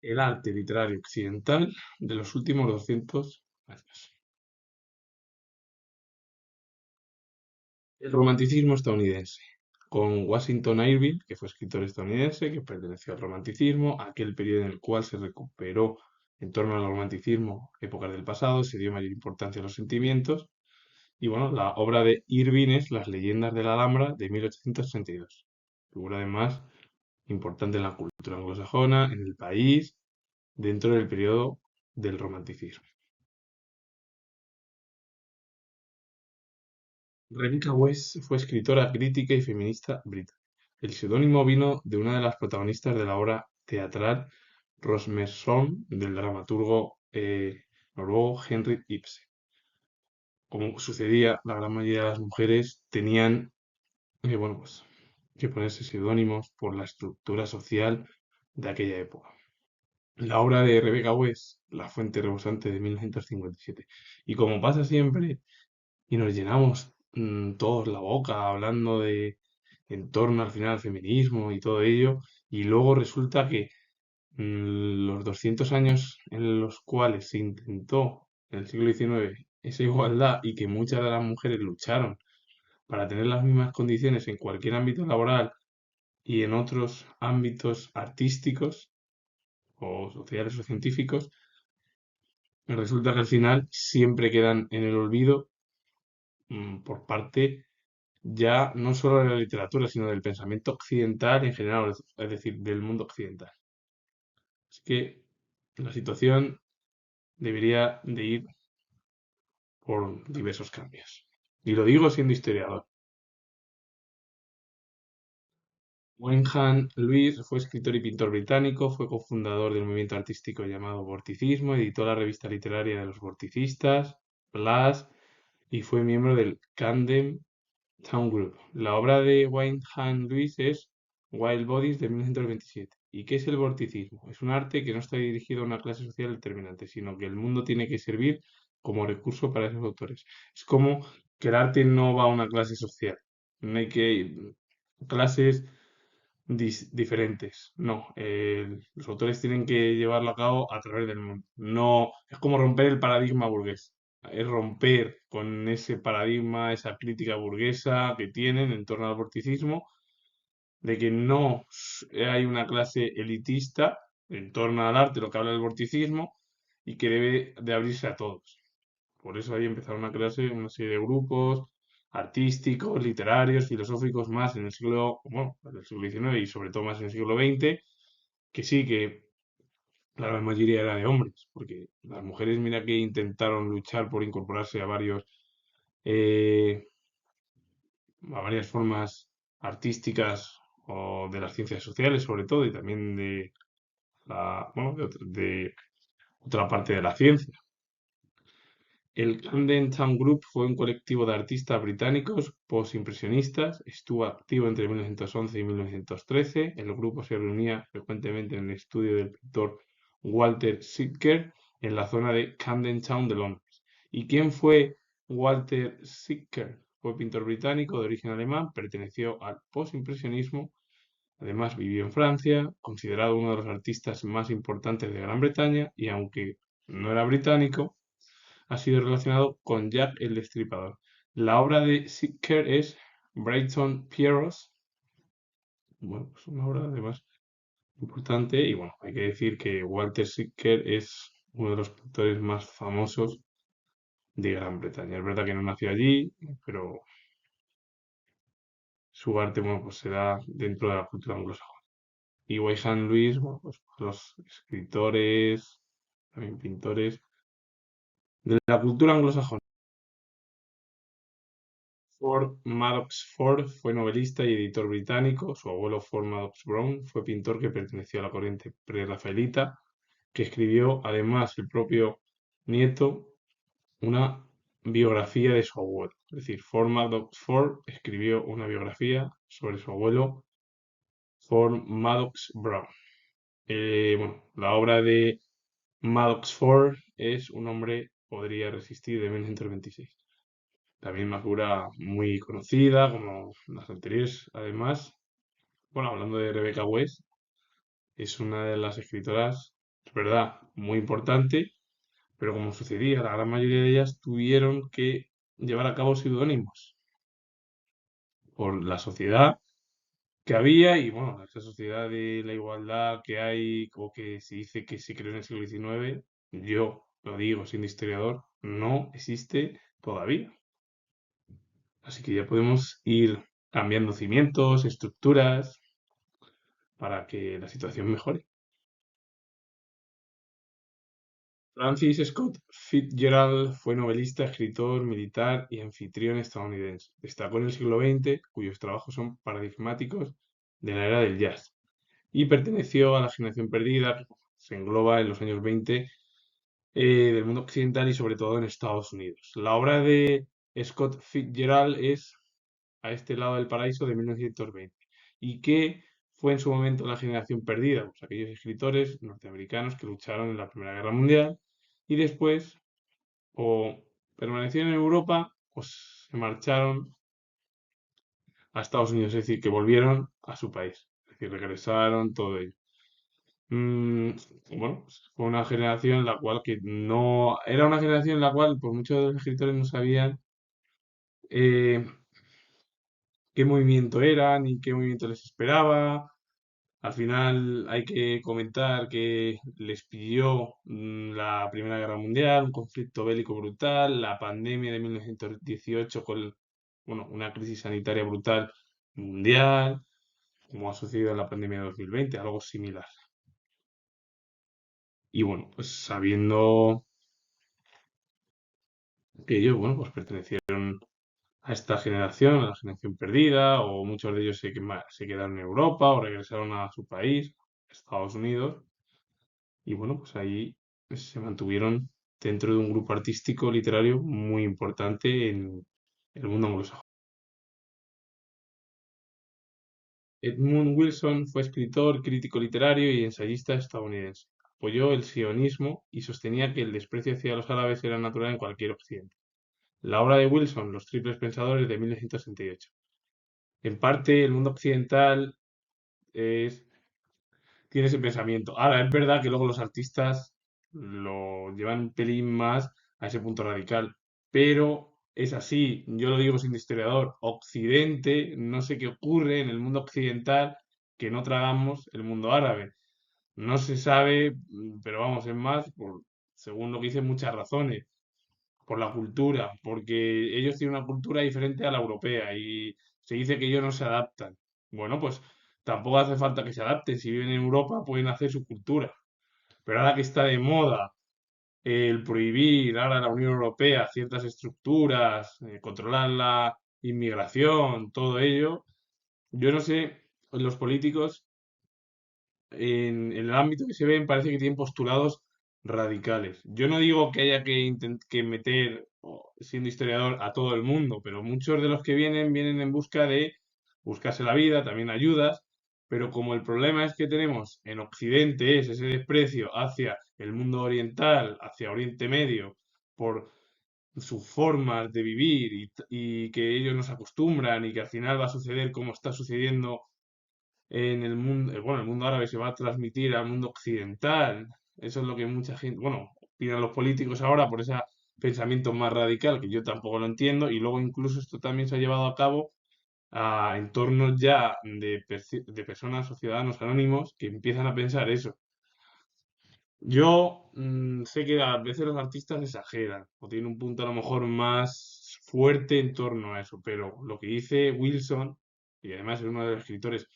El arte literario occidental de los últimos 200 años. El romanticismo estadounidense, con Washington Irving, que fue escritor estadounidense, que perteneció al romanticismo, aquel periodo en el cual se recuperó en torno al romanticismo épocas del pasado, se dio mayor importancia a los sentimientos, y bueno, la obra de Irving es Las leyendas de la Alhambra de 1832. Figura además importante en la cultura anglosajona, en el país, dentro del periodo del romanticismo. Rebecca West fue escritora, crítica y feminista británica. El seudónimo vino de una de las protagonistas de la obra teatral Rosmersholm del dramaturgo noruego Henrik Ibsen. Como sucedía, la gran mayoría de las mujeres tenían bueno, pues, que ponerse seudónimos por la estructura social de aquella época. La obra de Rebecca West, La fuente rebosante de 1957. Y como pasa siempre, y nos llenamos todos la boca hablando de en torno al final al feminismo y todo ello, y luego resulta que los 200 años en los cuales se intentó en el siglo XIX esa igualdad y que muchas de las mujeres lucharon para tener las mismas condiciones en cualquier ámbito laboral y en otros ámbitos artísticos o sociales o científicos, resulta que al final siempre quedan en el olvido por parte ya no solo de la literatura, sino del pensamiento occidental en general, es decir, del mundo occidental. Así que la situación debería de ir por diversos cambios. Y lo digo siendo historiador. Wyndham Lewis fue escritor y pintor británico, fue cofundador del movimiento artístico llamado Vorticismo, editó la revista literaria de los vorticistas, Plus, y fue miembro del Camden Town Group. La obra de Wyndham Lewis es Wild Bodies de 1927. ¿Y qué es el vorticismo? Es un arte que no está dirigido a una clase social determinante, sino que el mundo tiene que servir como recurso para esos autores. Es como que el arte no va a una clase social. No hay que clases diferentes. No, los autores tienen que llevarlo a cabo a través del mundo. No, es como romper el paradigma burgués. Es romper con ese paradigma, esa crítica burguesa que tienen en torno al vorticismo, de que no hay una clase elitista en torno al arte, lo que habla del vorticismo, y que debe de abrirse a todos. Por eso ahí empezaron a crearse una serie de grupos artísticos, literarios, filosóficos más en el siglo, bueno, en el siglo XIX y sobre todo más en el siglo XX, que sí, que la gran mayoría era de hombres, porque las mujeres, mira que intentaron luchar por incorporarse eh, a varias formas artísticas o de las ciencias sociales, sobre todo, y también de bueno, de otra parte de la ciencia. El Camden Town Group fue un colectivo de artistas británicos postimpresionistas. Estuvo activo entre 1911 y 1913. El grupo se reunía frecuentemente en el estudio del pintor Walter Sickert en la zona de Camden Town de Londres. ¿Y quién fue Walter Sickert? Fue pintor británico de origen alemán, perteneció al postimpresionismo. Además, vivió en Francia, considerado uno de los artistas más importantes de Gran Bretaña, y aunque no era británico, ha sido relacionado con Jack el Destripador. La obra de Sickert es Brighton Pierrot. Bueno, pues una obra además importante y bueno, hay que decir que Walter Sickert es uno de los pintores más famosos de Gran Bretaña. Es verdad que no nació allí, pero su arte, bueno, pues se da dentro de la cultura anglosajona. Y Wyndham Lewis, bueno, pues los escritores, también pintores de la cultura anglosajona. Ford Madox Ford fue novelista y editor británico. Su abuelo Ford Madox Brown fue pintor que perteneció a la corriente prerrafaelita, que escribió además el propio nieto una biografía de su abuelo. Es decir, Ford Madox Ford escribió una biografía sobre su abuelo Ford Madox Brown. Bueno, la obra de Madox Ford es Un hombre podría resistir de 1926. También una figura muy conocida, como las anteriores, además. Bueno, hablando de Rebecca West, es una de las escritoras es verdad, muy importante, pero como sucedía, la gran mayoría de ellas tuvieron que llevar a cabo seudónimos por la sociedad que había y bueno, esa sociedad de la igualdad que hay o que se dice que se creó en el siglo XIX, yo lo digo siendo historiador, no existe todavía. Así que ya podemos ir cambiando cimientos, estructuras, para que la situación mejore. Francis Scott Fitzgerald fue novelista, escritor, militar y anfitrión estadounidense. Destacó en el siglo XX, cuyos trabajos son paradigmáticos de la era del jazz, y perteneció a la generación perdida, que se engloba en los años 20 del mundo occidental y sobre todo en Estados Unidos. La obra de Scott Fitzgerald es A este lado del paraíso de 1920 y que fue en su momento la generación perdida, pues aquellos escritores norteamericanos que lucharon en la Primera Guerra Mundial y después o permanecieron en Europa o se marcharon a Estados Unidos, es decir, que volvieron a su país, es decir, regresaron, todo ello. Mm, bueno, pues fue una generación en la cual que no, era una generación en la cual pues muchos de los escritores no sabían eh, qué movimiento era ni qué movimiento les esperaba. Al final hay que comentar que les pidió la Primera Guerra Mundial, un conflicto bélico brutal, la pandemia de 1918 con, bueno, una crisis sanitaria brutal mundial, como ha sucedido en la pandemia de 2020, algo similar. Y bueno, pues sabiendo que ellos, bueno, pues pertenecieron a esta generación, a la generación perdida, o muchos de ellos se quedaron en Europa o regresaron a su país, Estados Unidos, y bueno, pues ahí se mantuvieron dentro de un grupo artístico literario muy importante en el mundo anglosajón. Edmund Wilson fue escritor, crítico literario y ensayista estadounidense. Apoyó el sionismo y sostenía que el desprecio hacia los árabes era natural en cualquier occidente. La obra de Wilson, Los triples pensadores de 1968. En parte, el mundo occidental es tiene ese pensamiento. Ahora, es verdad que luego los artistas lo llevan un pelín más a ese punto radical, pero es así, yo lo digo sin historiador, Occidente, no sé qué ocurre en el mundo occidental que no tragamos el mundo árabe. No se sabe, pero vamos, es más, según lo que dicen muchas razones, por la cultura, porque ellos tienen una cultura diferente a la europea y se dice que ellos no se adaptan. Bueno, pues tampoco hace falta que se adapten. Si viven en Europa, pueden hacer su cultura. Pero ahora que está de moda el prohibir ahora la Unión Europea ciertas estructuras, controlar la inmigración, todo ello, yo no sé, los políticos en el ámbito que se ven parece que tienen postulados radicales. Yo no digo que haya que meter, siendo historiador, a todo el mundo, pero muchos de los que vienen en busca de buscarse la vida, también ayudas, pero como el problema es que tenemos en Occidente es ese desprecio hacia el mundo oriental, hacia Oriente Medio, por sus formas de vivir y que ellos nos acostumbran y que al final va a suceder como está sucediendo en el mundo, bueno, el mundo árabe se va a transmitir al mundo occidental. Eso es lo que mucha gente, bueno, opinan los políticos ahora por ese pensamiento más radical, que yo tampoco lo entiendo, y luego incluso esto también se ha llevado a cabo a entornos ya de personas o ciudadanos anónimos que empiezan a pensar eso. Yo sé que a veces los artistas exageran o tienen un punto a lo mejor más fuerte en torno a eso, pero lo que dice Wilson, y además es uno de los escritores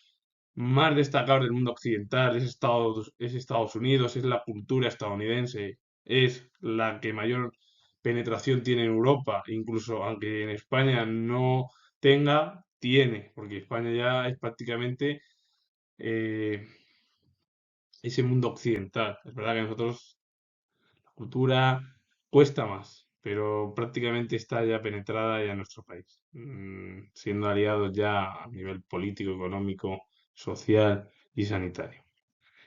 más destacados del mundo occidental, es Estados Unidos, es la cultura estadounidense, es la que mayor penetración tiene en Europa, incluso aunque en España no tenga, tiene, porque España ya es prácticamente eh, ese mundo occidental. Es verdad que nosotros cultura cuesta más, pero prácticamente está ya penetrada ya en nuestro país, siendo aliados ya a nivel político, económico, social y sanitario.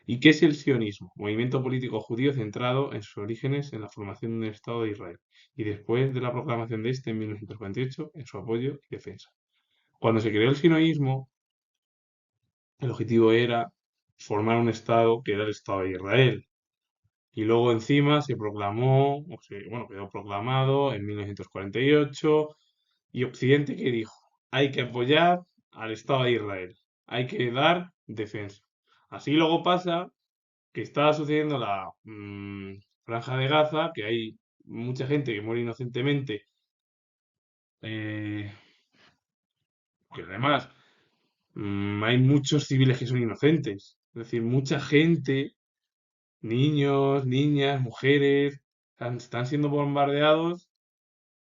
¿Y qué es el sionismo? Movimiento político judío centrado en sus orígenes en la formación del Estado de Israel y después de la proclamación de este en 1948 en su apoyo y defensa. Cuando se creó el sionismo, el objetivo era formar un Estado que era el Estado de Israel, Y luego encima se proclamó, bueno, quedó proclamado en 1948 y Occidente que dijo, hay que apoyar al Estado de Israel, hay que dar defensa. Así luego pasa que está sucediendo la Franja de Gaza, que hay mucha gente que muere inocentemente, eh, que además hay muchos civiles que son inocentes. Es decir, mucha gente, niños, niñas, mujeres, están siendo bombardeados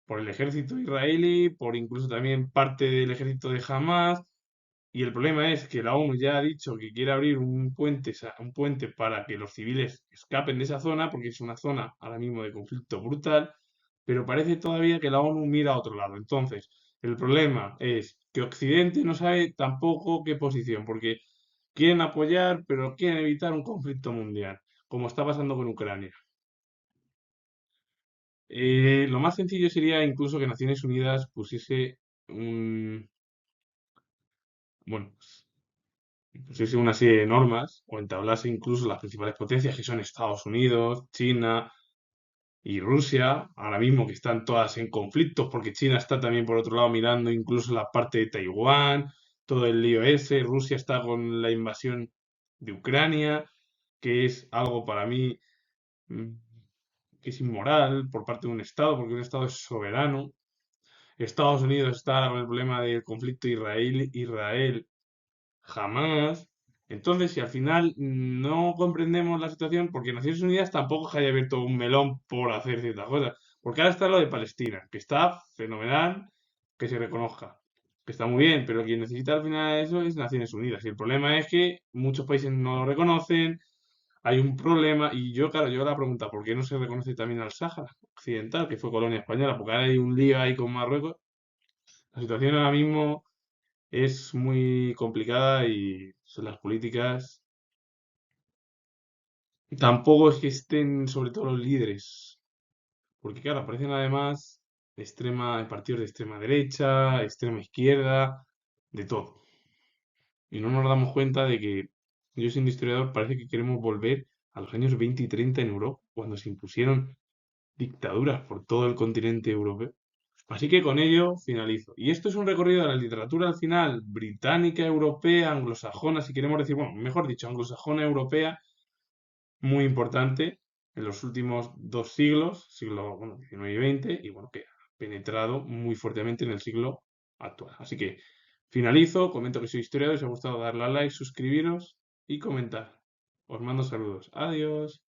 por el ejército israelí, por incluso también parte del ejército de Hamas. Y el problema es que la ONU ya ha dicho que quiere abrir un puente para que los civiles escapen de esa zona, porque es una zona ahora mismo de conflicto brutal, pero parece todavía que la ONU mira a otro lado. Entonces, el problema es que Occidente no sabe tampoco qué posición, porque quieren apoyar, pero quieren evitar un conflicto mundial, como está pasando con Ucrania. Lo más sencillo sería incluso que Naciones Unidas pusiese un, bueno, pusiese una serie de normas o entablase incluso las principales potencias que son Estados Unidos, China y Rusia, ahora mismo que están todas en conflictos porque China está también por otro lado mirando incluso la parte de Taiwán, todo el lío ese, Rusia está con la invasión de Ucrania, que es algo para mí mm, que es inmoral por parte de un Estado, porque un Estado es soberano. Estados Unidos está con el problema del conflicto Israel jamás. Entonces, si al final no comprendemos la situación, porque Naciones Unidas tampoco es que haya abierto un melón por hacer ciertas cosas, porque ahora está lo de Palestina, que está fenomenal que se reconozca, que está muy bien, pero quien necesita al final eso es Naciones Unidas. Y el problema es que muchos países no lo reconocen, hay un problema, y yo, claro, yo la pregunta, ¿por qué no se reconoce también al Sáhara Occidental, que fue colonia española? Porque ahora hay un lío ahí con Marruecos. La situación ahora mismo es muy complicada y son las políticas tampoco es que estén sobre todo los líderes, porque claro, aparecen además partidos de extrema derecha, extrema izquierda, de todo. Y no nos damos cuenta de que, yo siendo historiador, parece que queremos volver a los años 20 y 30 en Europa, cuando se impusieron dictaduras por todo el continente europeo. Así que con ello finalizo. Y esto es un recorrido de la literatura al final británica, europea, anglosajona, si queremos decir, bueno, mejor dicho, anglosajona, europea, muy importante en los últimos 2 siglos, siglo bueno, XIX y XX, y bueno, que ha penetrado muy fuertemente en el siglo actual. Así que finalizo, comento que soy historiador, si os ha gustado darle a like, suscribiros y comentar. Os mando saludos. Adiós.